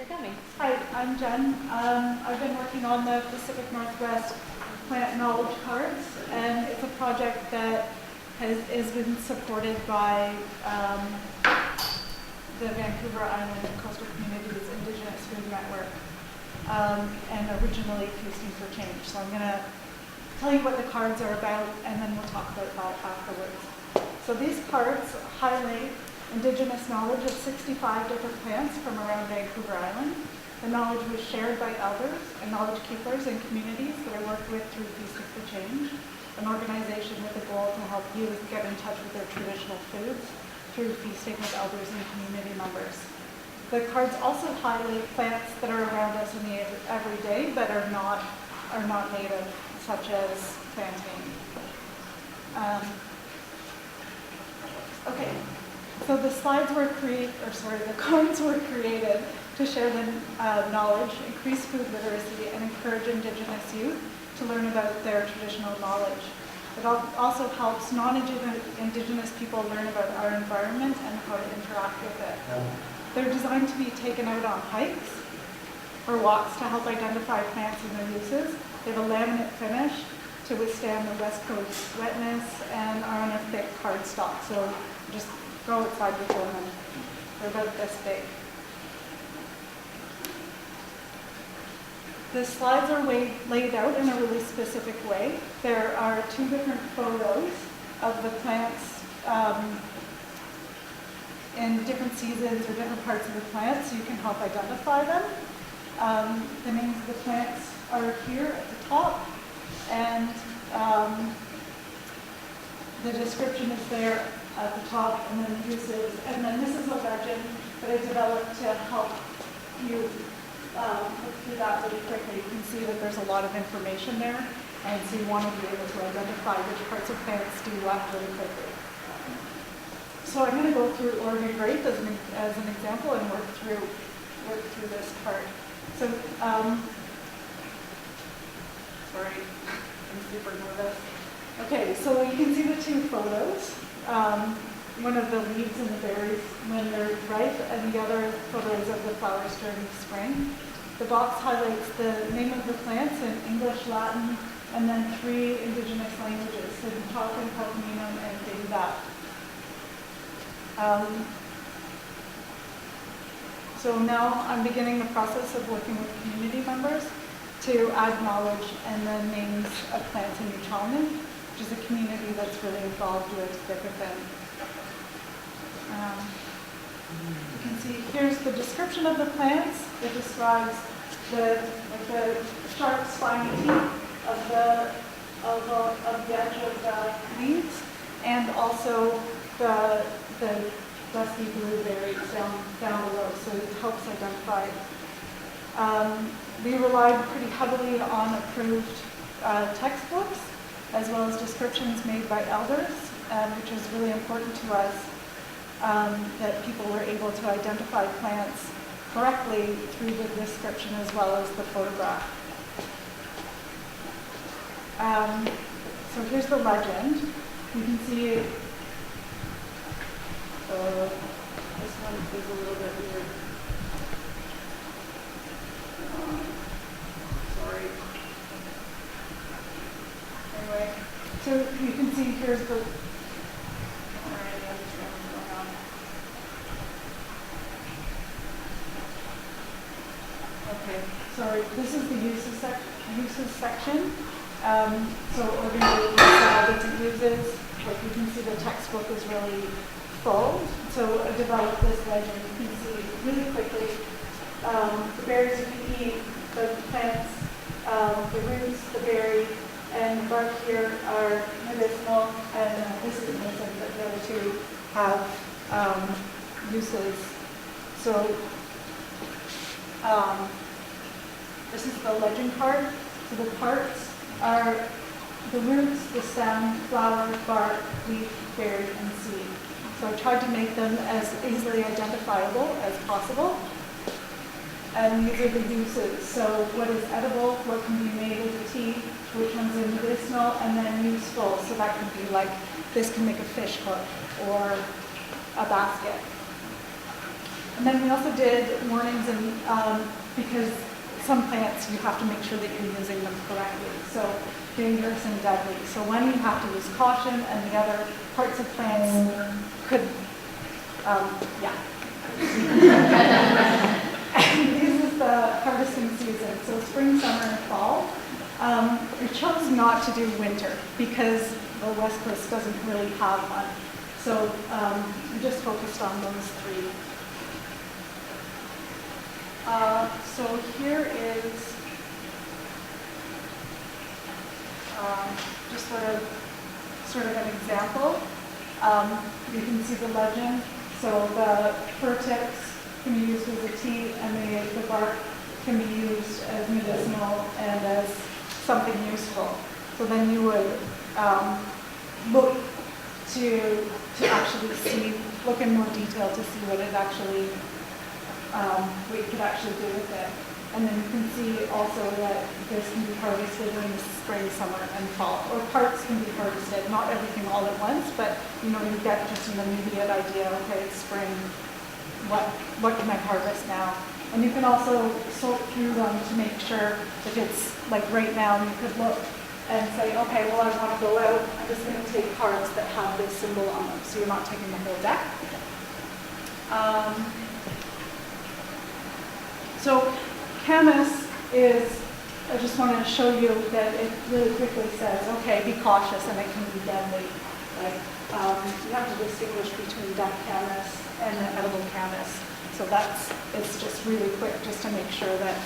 coming. Hi, I'm Jen. I've been working on the Pacific Northwest Plant Knowledge Cards, and it's a project that has been supported by the Vancouver Island Coastal Communities Indigenous Food Network, and originally Feasting for Change. So I'm going to tell you what the cards are about, and then we'll talk about that afterwards. So these cards highlight Indigenous knowledge of 65 different plants from around Vancouver Island. The knowledge was shared by elders and knowledge keepers in communities that I worked with through Feasting for Change, an organization with a goal to help youth get in touch with their traditional foods through feasting with elders and community members. The cards also highlight plants that are around us in the everyday but are not native, such as plantain. Okay. So the cards were created to share the knowledge, increase food literacy, and encourage Indigenous youth to learn about their traditional knowledge. It also helps non-Indigenous people learn about our environment and how to interact with it. They're designed to be taken out on hikes or walks to help identify plants and their uses. They have a laminate finish to withstand the West Coast wetness and are on a thick cardstock. So just go outside with them, and they're about this big. The slides are laid out in a really specific way. There are two different photos of the plants in different seasons or different parts of the plant, so you can help identify them. The names of the plants are here at the top, and the description is there at the top, and then the uses. And then this is a legend that I developed to help you look through that really quickly. You can see that there's a lot of information there, and so you want to be able to identify which parts of plants do what really quickly. So I'm going to go through Oregon grape as an example and work through this part. So, sorry, I'm super nervous. Okay, so you can see the two photos. One of the leaves and the berries when they're ripe, and the other photos of the flowers during spring. The box highlights the name of the plants in English, Latin, and then 3 Indigenous languages, so Tahltan, Coconino, and Dingbat. So now I'm beginning the process of working with community members to add knowledge and the names of plants in Uchalman, which is a community that's really involved with thick and thin. You can see here's the description of the plants. It describes the sharp spiny teeth of the edge of the leaves, and also the dusty blue berries down below, so it helps identify. We relied pretty heavily on approved textbooks, as well as descriptions made by elders, which is really important to us, that people were able to identify plants correctly through the description as well as the photograph. So here's the legend. You can see this one is a little bit weird. Sorry. Anyway, so you can see here's the. Okay, sorry. This is the uses section. So organizing different uses. Like you can see, the textbook is really full. So I developed this legend. You can see really quickly the berries you can eat, the plants, the roots, the berry, and the bark here are medicinal, and this is missing, but the other two have uses. So this is the legend card. So the parts are the roots, the stem, flower, bark, leaf, berry, and seed. So I tried to make them as easily identifiable as possible. And these are the uses. So what is edible, what can be made as a tea, which one's medicinal, and then useful. So that can be like, this can make a fish hook or a basket. And then we also did warnings, and because some plants you have to make sure that you're using them correctly. So dangerous and deadly. So when you have to use caution, and the other parts of plants could, yeah. And this is the harvesting season, so spring, summer, and fall. We chose not to do winter because the West Coast doesn't really have one. So we just focused on those three. So here is just sort of an example. You can see the legend. So the fir tips can be used as a tea, and the bark can be used as medicinal and as something useful. So then you would look to actually look in more detail to see what you could actually do with it. And then you can see also that this can be harvested in the spring, summer, and fall. Or parts can be harvested, not everything all at once, but you get just an immediate idea, okay, it's spring, what can I harvest now? And you can also sort through them to make sure if it's like right now, you could look and say, okay, well, I want to go out, I'm just going to take cards that have this symbol on them, so you're not taking the whole deck. So Camus is, I just want to show you that it really quickly says, okay, be cautious, and it can be deadly. Like, you have to distinguish between dead Camus and the edible Camus. So it's just really quick just to make sure that,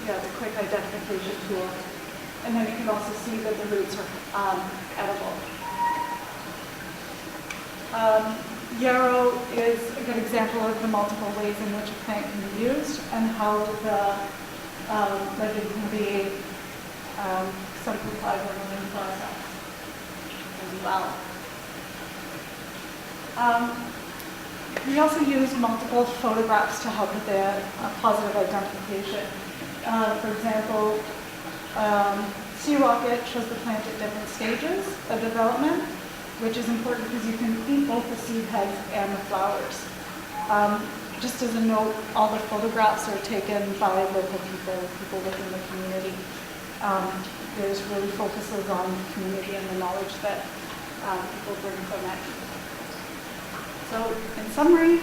the quick identification tool. And then you can also see that the roots are edible. Yarrow is a good example of the multiple ways in which a plant can be used and how the legend can be simplified in the learning process as well. We also used multiple photographs to help with the positive identification. For example, Sea Rocket shows the plant at different stages of development, which is important because you can eat both the seed heads and the flowers. Just as a note, all the photographs are taken by local people within the community. There's really focuses on community and the knowledge that people bring from it. So in summary,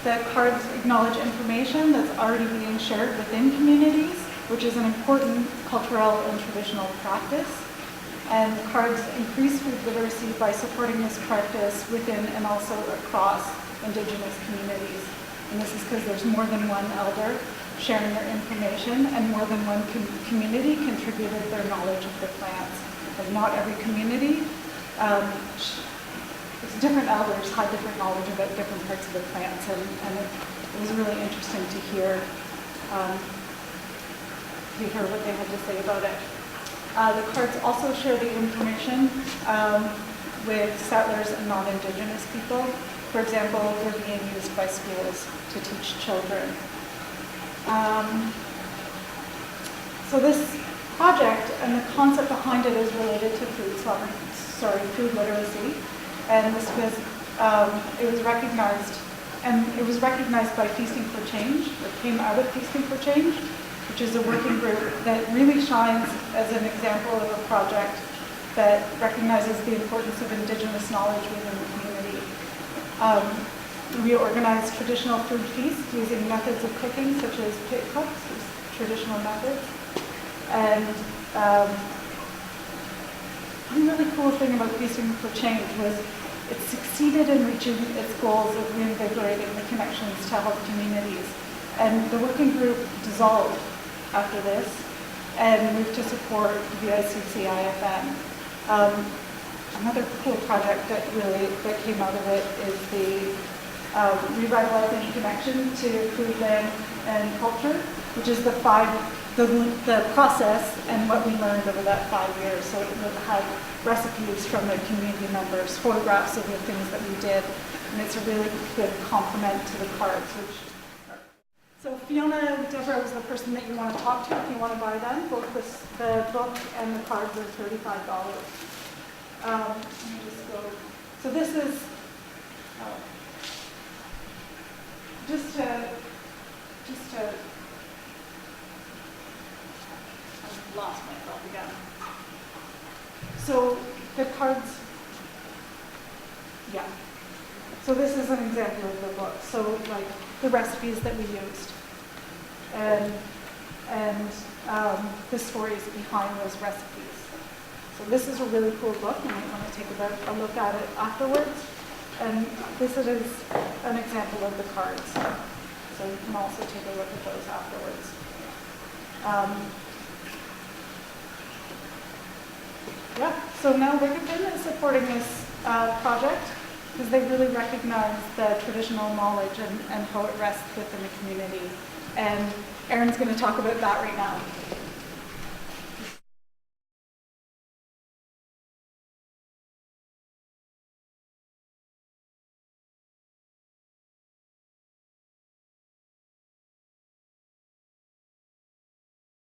the cards acknowledge information that's already being shared within communities, which is an important cultural and traditional practice. And cards increase food literacy by supporting this practice within and also across Indigenous communities. And this is because there's more than one elder sharing their information, and more than one community contributed their knowledge of the plants. Like not every community, different elders had different knowledge about different parts of the plants, and it was really interesting to hear what they had to say about it. The cards also share the information with settlers and non-Indigenous people. For example, they're being used by schools to teach children. So this project and the concept behind it is related to food literacy. And this was, it was recognized by Feasting for Change, or came out of Feasting for Change, which is a working group that really shines as an example of a project that recognizes the importance of Indigenous knowledge within the community. We organized traditional food feasts using methods of cooking such as pit cooks, traditional methods. And one really cool thing about Feasting for Change was it succeeded in reaching its goals of reinvigorating the connections to help communities. And the working group dissolved after this and moved to support VICC-IFM. Another cool project that came out of it is the Revitalizing Connection to Food, Land, and Culture, which is the process and what we learned over that 5 years. So it had recipes from the community members, photographs of the things that we did, and it's a really good complement to the cards. So Fiona Deborah was the person that you want to talk to if you want to buy them. Both the book and the cards are $35. Let me just go. So this is, just to, I've lost myself again. So the cards, yeah. So this is an example of the book. So like the recipes that we used, and the stories behind those recipes. So this is a really cool book. You might want to take a look at it afterwards. And this is an example of the cards. So you can also take a look at those afterwards. Yeah, so now Wikifin is supporting this project because they really recognize the traditional knowledge and how it rests within the community. And Erin's going to talk about that right now.